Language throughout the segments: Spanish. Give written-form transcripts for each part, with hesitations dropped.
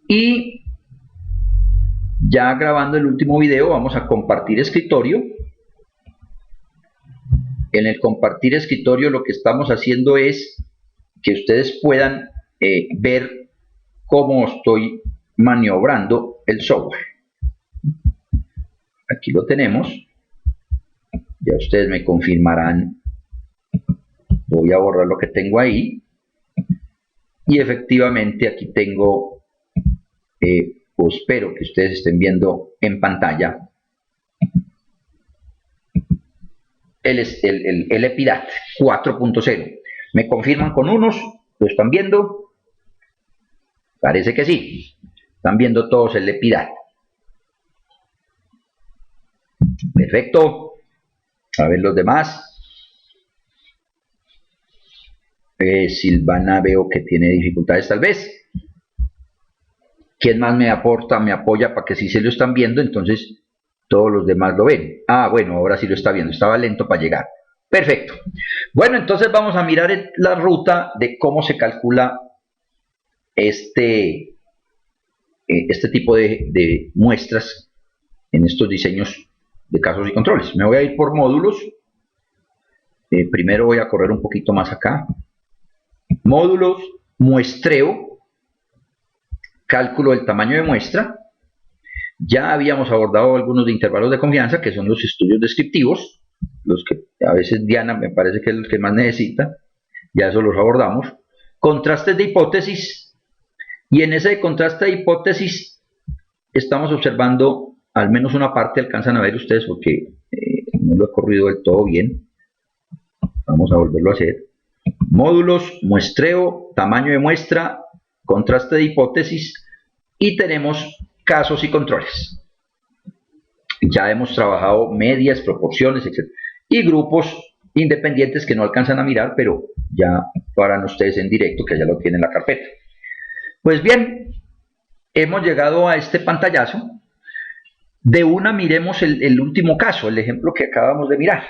Y ya grabando el último video vamos a compartir escritorio. En el compartir escritorio lo que estamos haciendo es que ustedes puedan ver cómo estoy maniobrando el software. Aquí lo tenemos. Ya ustedes me confirmarán. Voy a borrar lo que tengo ahí. Y efectivamente aquí tengo, o espero que ustedes estén viendo en pantalla, el Epidat 4.0. ¿Me confirman con unos? ¿Lo están viendo? Parece que sí. Están viendo todos el Epidat. Perfecto. A ver los demás. Silvana veo que tiene dificultades tal vez. ¿Quién más me apoya para que sí se lo están viendo? Entonces todos los demás lo ven. Ah, bueno, ahora sí lo está viendo. Estaba lento para llegar. Perfecto. Bueno, entonces vamos a mirar la ruta de cómo se calcula este tipo de muestras en estos diseños de casos y controles. Me voy a ir por módulos. Primero voy a correr un poquito más acá. Módulos, muestreo, cálculo del tamaño de muestra. Ya habíamos abordado algunos de intervalos de confianza, que son los estudios descriptivos, los que a veces Diana me parece que es el que más necesita. Ya eso los abordamos. Contrastes de hipótesis. Y en ese contraste de hipótesis estamos observando, al menos una parte alcanzan a ver ustedes porque no lo he corrido del todo bien. Vamos a volverlo a hacer. Módulos, muestreo, tamaño de muestra, contraste de hipótesis y tenemos casos y controles. Ya hemos trabajado medias, proporciones, etc. Y grupos independientes que no alcanzan a mirar, pero ya para ustedes en directo que ya lo tienen en la carpeta. Pues bien, hemos llegado a este pantallazo. De una miremos el último caso, el ejemplo que acabamos de mirar.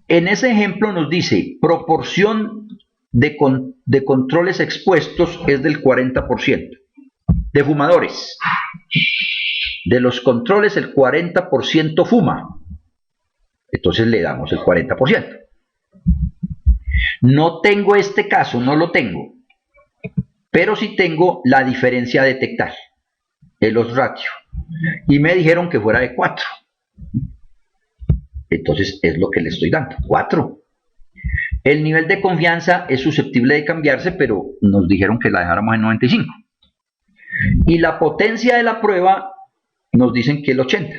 En ese ejemplo nos dice, proporción de controles expuestos es del 40%. De fumadores. De los controles el 40% fuma. Entonces le damos el 40%. No tengo este caso, no lo tengo. Pero sí tengo la diferencia a detectar. El odds ratio. Y me dijeron que fuera de 4. Entonces es lo que le estoy dando, 4. El nivel de confianza es susceptible de cambiarse, pero nos dijeron que la dejáramos en 95. Y la potencia de la prueba nos dicen que el 80.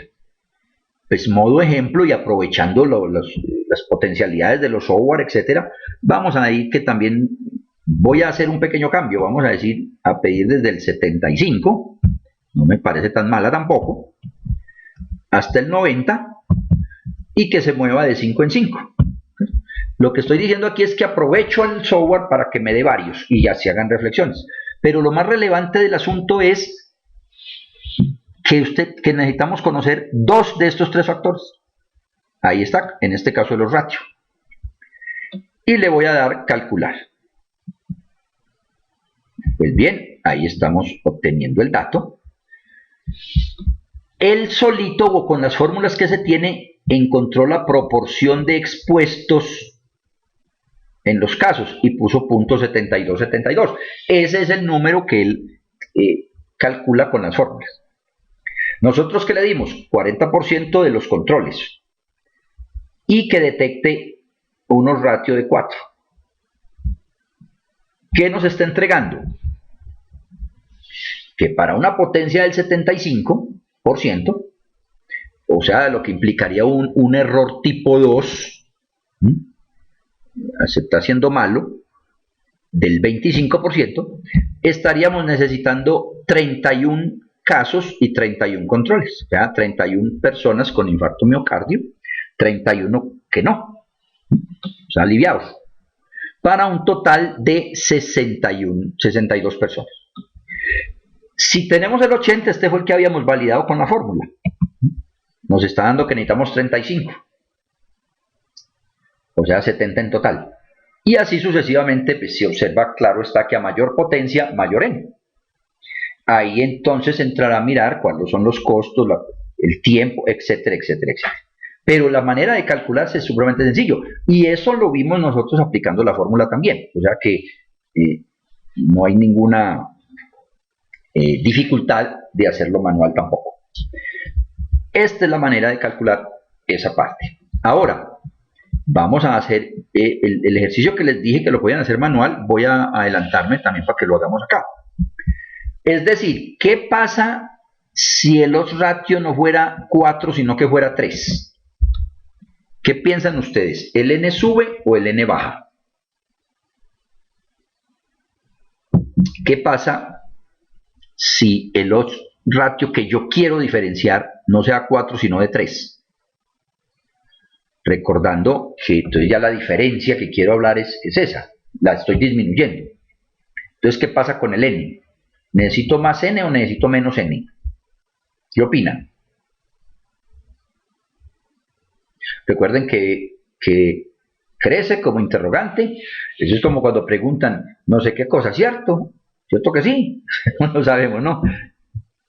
Pues modo ejemplo y aprovechando las potencialidades de los software, etcétera, vamos a ir que también voy a hacer un pequeño cambio. Vamos a decir, a pedir desde el 75, no me parece tan mala tampoco, hasta el 90 y que se mueva de 5 en 5. Lo que estoy diciendo aquí es que aprovecho el software para que me dé varios y ya se hagan reflexiones. Pero lo más relevante del asunto es que necesitamos conocer 2 de estos 3 factores. Ahí está, en este caso los ratios. Y le voy a dar calcular. Pues bien, ahí estamos obteniendo el dato. Él solito o con las fórmulas que se tiene encontró la proporción de expuestos en los casos y puso .7272. Ese es el número que él calcula con las fórmulas. Nosotros que le dimos 40% de los controles y que detecte unos ratios de 4. ¿Qué nos está entregando? Que para una potencia del 75%, o sea, lo que implicaría un error tipo 2, se está haciendo malo, del 25%, estaríamos necesitando 31 casos y 31 controles, o sea, 31 personas con infarto miocardio, 31 que no, o sea, aliviados, para un total de 62 personas. Si tenemos el 80, este fue el que habíamos validado con la fórmula. Nos está dando que necesitamos 35. O sea, 70 en total. Y así sucesivamente, pues, se observa, claro está, que a mayor potencia, mayor N. ahí entonces entrará a mirar cuáles son los costos, el tiempo, etcétera, etcétera, etcétera. Pero la manera de calcularse es supremamente sencillo. Y eso lo vimos nosotros aplicando la fórmula también. O sea que no hay ninguna dificultad de hacerlo manual tampoco. Esta es la manera de calcular esa parte. Ahora, vamos a hacer el ejercicio que les dije que lo podían hacer manual. Voy a adelantarme también para que lo hagamos acá. Es decir, ¿qué pasa si el odds ratio no fuera 4, sino que fuera 3? ¿Qué piensan ustedes? ¿El n sube o el n baja? ¿Qué pasa si el odds ratio que yo quiero diferenciar no sea 4, sino de 3? Recordando que entonces ya la diferencia que quiero hablar es esa, la estoy disminuyendo. Entonces, ¿qué pasa con el n? ¿Necesito más n o necesito menos n? ¿Qué opinan? Recuerden que crece como interrogante. Eso es como cuando preguntan no sé qué cosa, ¿cierto? ¿Cierto que sí? No lo sabemos, ¿no?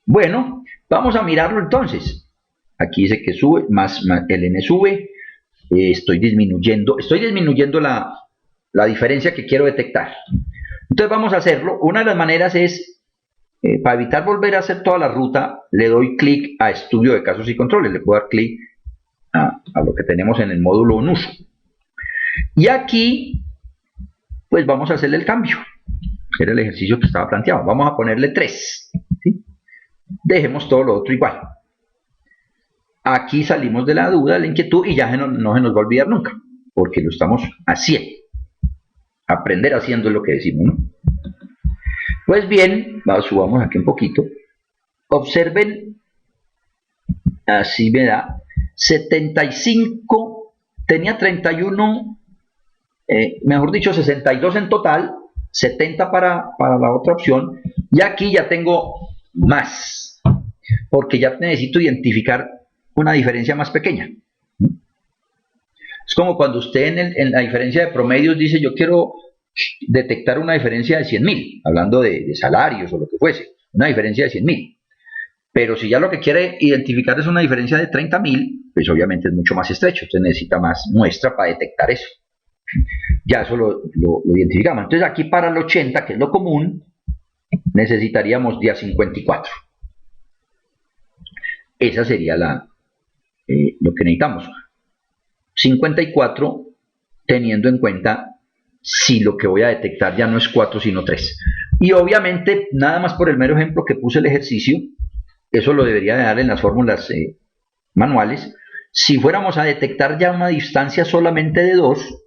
Bueno, vamos a mirarlo entonces. Aquí dice que sube, más el n sube. Estoy disminuyendo la diferencia que quiero detectar. Entonces vamos a hacerlo. Una de las maneras es, para evitar volver a hacer toda la ruta, le doy clic a estudio de casos y controles. Le puedo dar clic a lo que tenemos en el módulo en uso. Y aquí, pues vamos a hacerle el cambio. Era el ejercicio que estaba planteado. Vamos a ponerle 3. ¿Sí? Dejemos todo lo otro igual. Aquí salimos de la duda, de la inquietud, y ya no se nos va a olvidar nunca, porque lo estamos haciendo. Aprender haciendo es lo que decimos, ¿no? Pues bien, subamos aquí un poquito. Observen, así me da 75, tenía 31, mejor dicho 62 en total, 70 para la otra opción, y aquí ya tengo más, porque ya necesito identificar una diferencia más pequeña. Es como cuando usted en la diferencia de promedios dice yo quiero detectar una diferencia de 100.000, hablando de salarios o lo que fuese, una diferencia de 100.000. Pero si ya lo que quiere identificar es una diferencia de 30.000, pues obviamente es mucho más estrecho, usted necesita más muestra para detectar eso. Ya eso lo identificamos. Entonces aquí para el 80, que es lo común, necesitaríamos día 54. Esa sería lo que necesitamos. 54 teniendo en cuenta si lo que voy a detectar ya no es 4 sino 3. Y obviamente, nada más por el mero ejemplo que puse el ejercicio, eso lo debería de dar en las fórmulas manuales. Si fuéramos a detectar ya una distancia solamente de 2,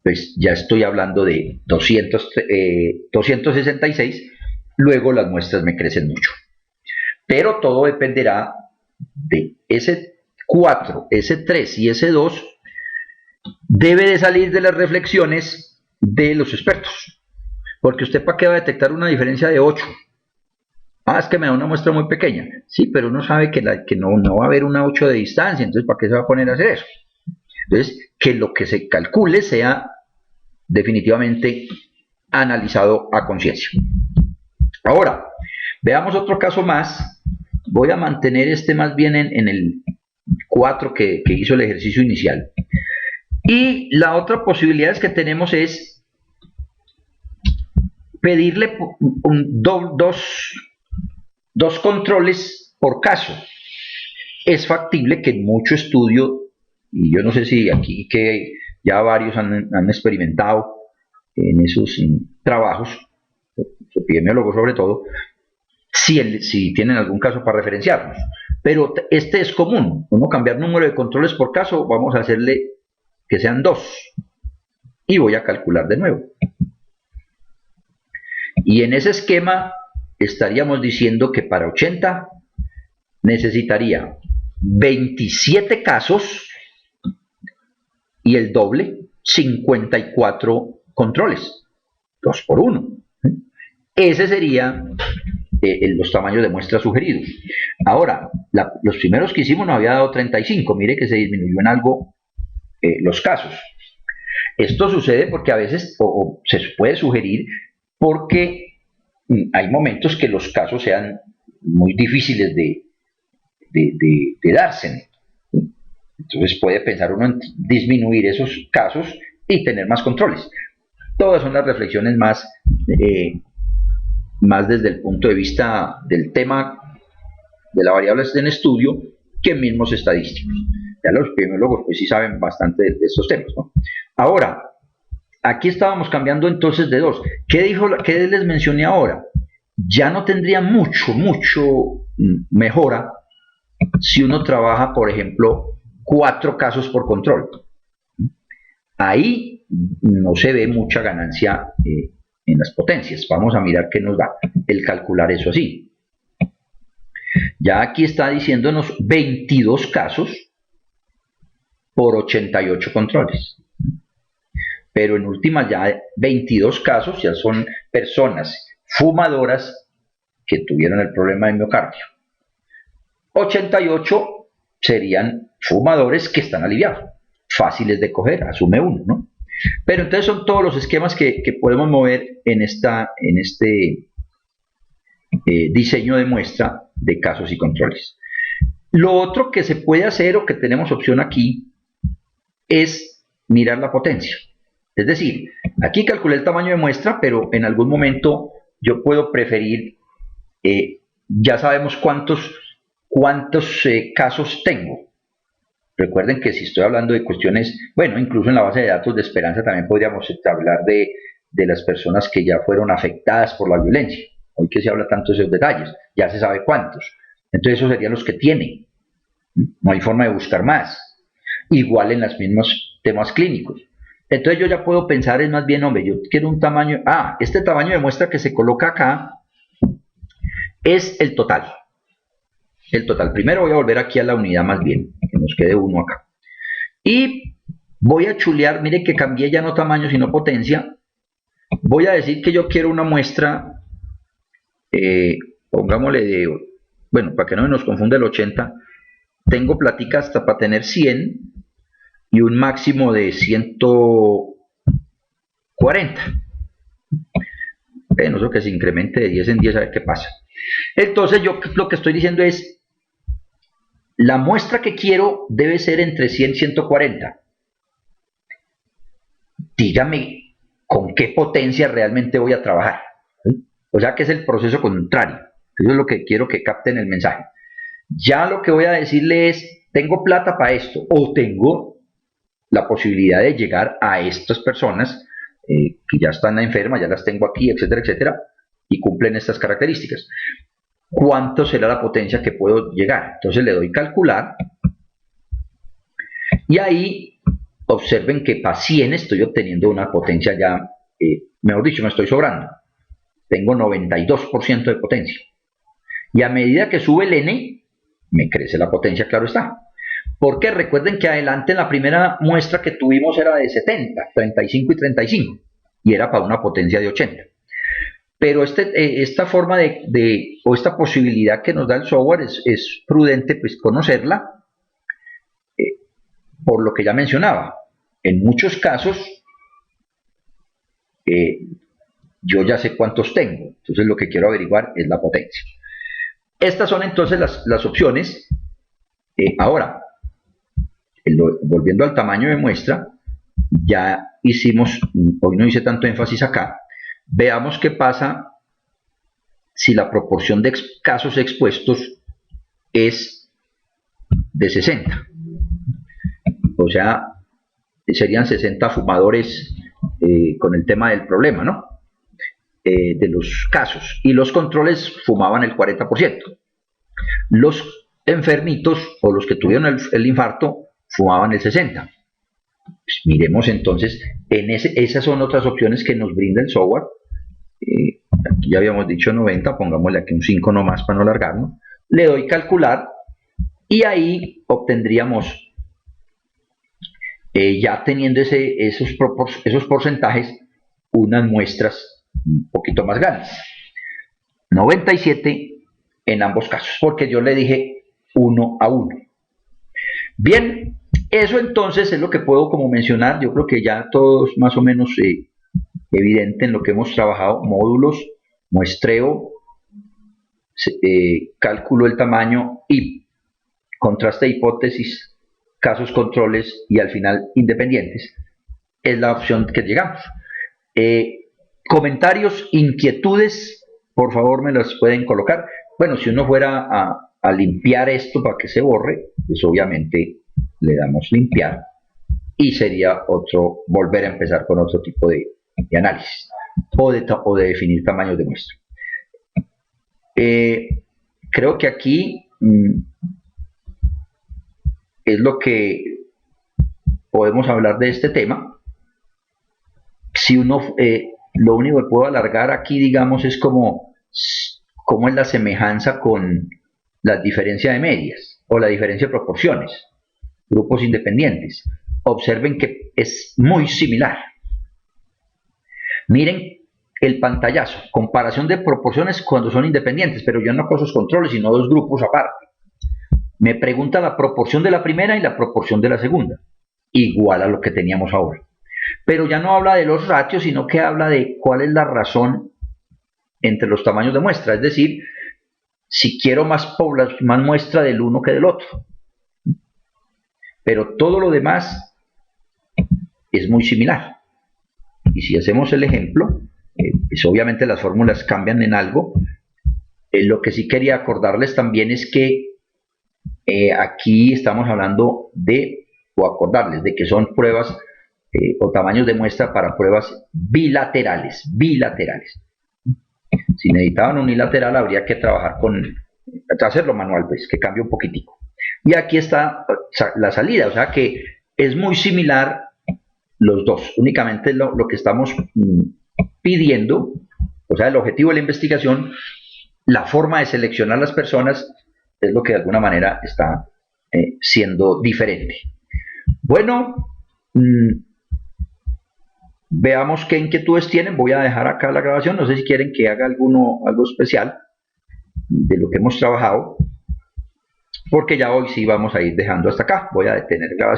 pues ya estoy hablando de 266, luego las muestras me crecen mucho. Pero todo dependerá de ese 4, ese 3 y ese 2, debe de salir de las reflexiones de los expertos. Porque usted para qué va a detectar una diferencia de 8. Es que me da una muestra muy pequeña. Sí, pero uno sabe que no va a haber una 8 de distancia, entonces ¿para qué se va a poner a hacer eso? Entonces, que lo que se calcule sea definitivamente analizado a conciencia. Ahora, veamos otro caso más. Voy a mantener este más bien en el 4 que hizo el ejercicio inicial. Y la otra posibilidad que tenemos es pedirle dos controles por caso. Es factible que en mucho estudio, y yo no sé si aquí que ya varios han experimentado en esos trabajos, epidemiólogos sobre todo, si tienen algún caso para referenciarnos. Pero este es común, uno cambiar número de controles por caso, vamos a hacerle que sean 2. Y voy a calcular de nuevo. Y en ese esquema estaríamos diciendo que para 80 necesitaría 27 casos y el doble, 54 controles, 2 por 1. Ese sería los tamaños de muestra sugeridos. Ahora, los primeros que hicimos nos había dado 35, mire que se disminuyó en algo los casos. Esto sucede porque a veces, o se puede sugerir, porque hay momentos que los casos sean muy difíciles de darse. Entonces puede pensar uno en disminuir esos casos y tener más controles. Todas son las reflexiones más desde el punto de vista del tema de la variable en estudio que mismos estadísticos. Ya los epidemiólogos pues sí saben bastante de estos temas, ¿no? Ahora, aquí estábamos cambiando entonces de dos. ¿Qué les mencioné ahora? Ya no tendría mucho mejora si uno trabaja, por ejemplo, 4 casos por control. Ahí no se ve mucha ganancia en las potencias. Vamos a mirar qué nos da el calcular eso así. Ya aquí está diciéndonos 22 casos por 88 controles. Pero en última ya 22 casos ya son personas fumadoras que tuvieron el problema de miocardio. 88 serían fumadores que están aliviados, fáciles de coger, asume uno, ¿no? Pero entonces son todos los esquemas que podemos mover en este diseño de muestra de casos y controles. Lo otro que se puede hacer o que tenemos opción aquí es mirar la potencia. Es decir, aquí calculé el tamaño de muestra, pero en algún momento yo puedo preferir, ya sabemos cuántos casos tengo. Recuerden que si estoy hablando de cuestiones, bueno, incluso en la base de datos de Esperanza también podríamos hablar de las personas que ya fueron afectadas por la violencia. Hoy que se habla tanto de esos detalles, ya se sabe cuántos. Entonces esos serían los que tienen. No hay forma de buscar más. Igual en los mismos temas clínicos. Entonces yo ya puedo pensar, es más bien, hombre, yo quiero un tamaño, este tamaño de muestra que se coloca acá es el total. El total. Primero voy a volver aquí a la unidad más bien, que nos quede uno acá. Y voy a chulear, mire que cambié ya no tamaño sino potencia. Voy a decir que yo quiero una muestra, pongámosle bueno, para que no nos confunda el 80, tengo platica hasta para tener 100 y un máximo de 140. Bueno, eso que se incremente de 10 en 10 a ver qué pasa. Entonces yo lo que estoy diciendo es, la muestra que quiero debe ser entre 100 y 140. Dígame con qué potencia realmente voy a trabajar. O sea que es el proceso contrario. Eso es lo que quiero que capten el mensaje. Ya lo que voy a decirle es, tengo plata para esto, o tengo la posibilidad de llegar a estas personas que ya están enfermas, ya las tengo aquí, etcétera, etcétera, y cumplen estas características. ¿Cuánto será la potencia que puedo llegar? Entonces le doy calcular, y ahí observen que para 100 estoy obteniendo una potencia ya, mejor dicho, me estoy sobrando. Tengo 92% de potencia. Y a medida que sube el N, me crece la potencia, claro está. Porque recuerden que adelante en la primera muestra que tuvimos era de 70, 35 y 35. Y era para una potencia de 80. Pero esta forma o esta posibilidad que nos da el software es prudente pues conocerla, por lo que ya mencionaba. En muchos casos, yo ya sé cuántos tengo. Entonces lo que quiero averiguar es la potencia. Estas son entonces las opciones. Ahora, volviendo al tamaño de muestra, ya hicimos, hoy no hice tanto énfasis acá, veamos qué pasa si la proporción de casos expuestos es de 60. O sea, serían 60 fumadores con el tema del problema, ¿no? De los casos. Y los controles fumaban el 40%. Los enfermitos o los que tuvieron el infarto fumaban el 60%. Pues miremos entonces, esas son otras opciones que nos brinda el software. Aquí ya habíamos dicho 90, pongámosle aquí un 5 nomás para no alargarnos. Le doy calcular y ahí obtendríamos, ya teniendo esos porcentajes, unas muestras un poquito más grandes. 97 en ambos casos, porque yo le dije 1 a 1. Bien, eso entonces es lo que puedo como mencionar. Yo creo que ya todos más o menos evidente en lo que hemos trabajado, módulos, muestreo, cálculo del tamaño y contraste de hipótesis, casos controles y al final independientes, es la opción que llegamos. Comentarios, inquietudes, por favor me las pueden colocar. Bueno, si uno fuera a limpiar esto para que se borre, pues obviamente le damos limpiar y sería otro, volver a empezar con otro tipo de análisis o de definir tamaños de muestra. Creo que aquí es lo que podemos hablar de este tema. Si uno, lo único que puedo alargar aquí, digamos, es cómo es la semejanza con la diferencia de medias o la diferencia de proporciones, grupos independientes. Observen que es muy similar. Miren el pantallazo, comparación de proporciones cuando son independientes, pero yo no cojo esos controles, sino dos grupos aparte. Me pregunta la proporción de la primera y la proporción de la segunda, igual a lo que teníamos ahora. Pero ya no habla de los ratios, sino que habla de cuál es la razón entre los tamaños de muestra, es decir, si quiero más muestra del uno que del otro. Pero todo lo demás es muy similar. Y si hacemos el ejemplo, pues obviamente las fórmulas cambian en algo. Lo que sí quería acordarles también es que aquí estamos hablando de, o acordarles, de que son pruebas o tamaños de muestra para pruebas bilaterales. Si necesitaban unilateral, habría que trabajar hacerlo manual, pues, que cambie un poquitico. Y aquí está la salida, o sea que es muy similar los dos, únicamente lo que estamos pidiendo, o sea, el objetivo de la investigación, la forma de seleccionar las personas, es lo que de alguna manera está siendo diferente. Bueno, veamos qué inquietudes tienen. Voy a dejar acá la grabación, no sé si quieren que haga algo especial de lo que hemos trabajado, porque ya hoy sí vamos a ir dejando hasta acá. Voy a detener la grabación.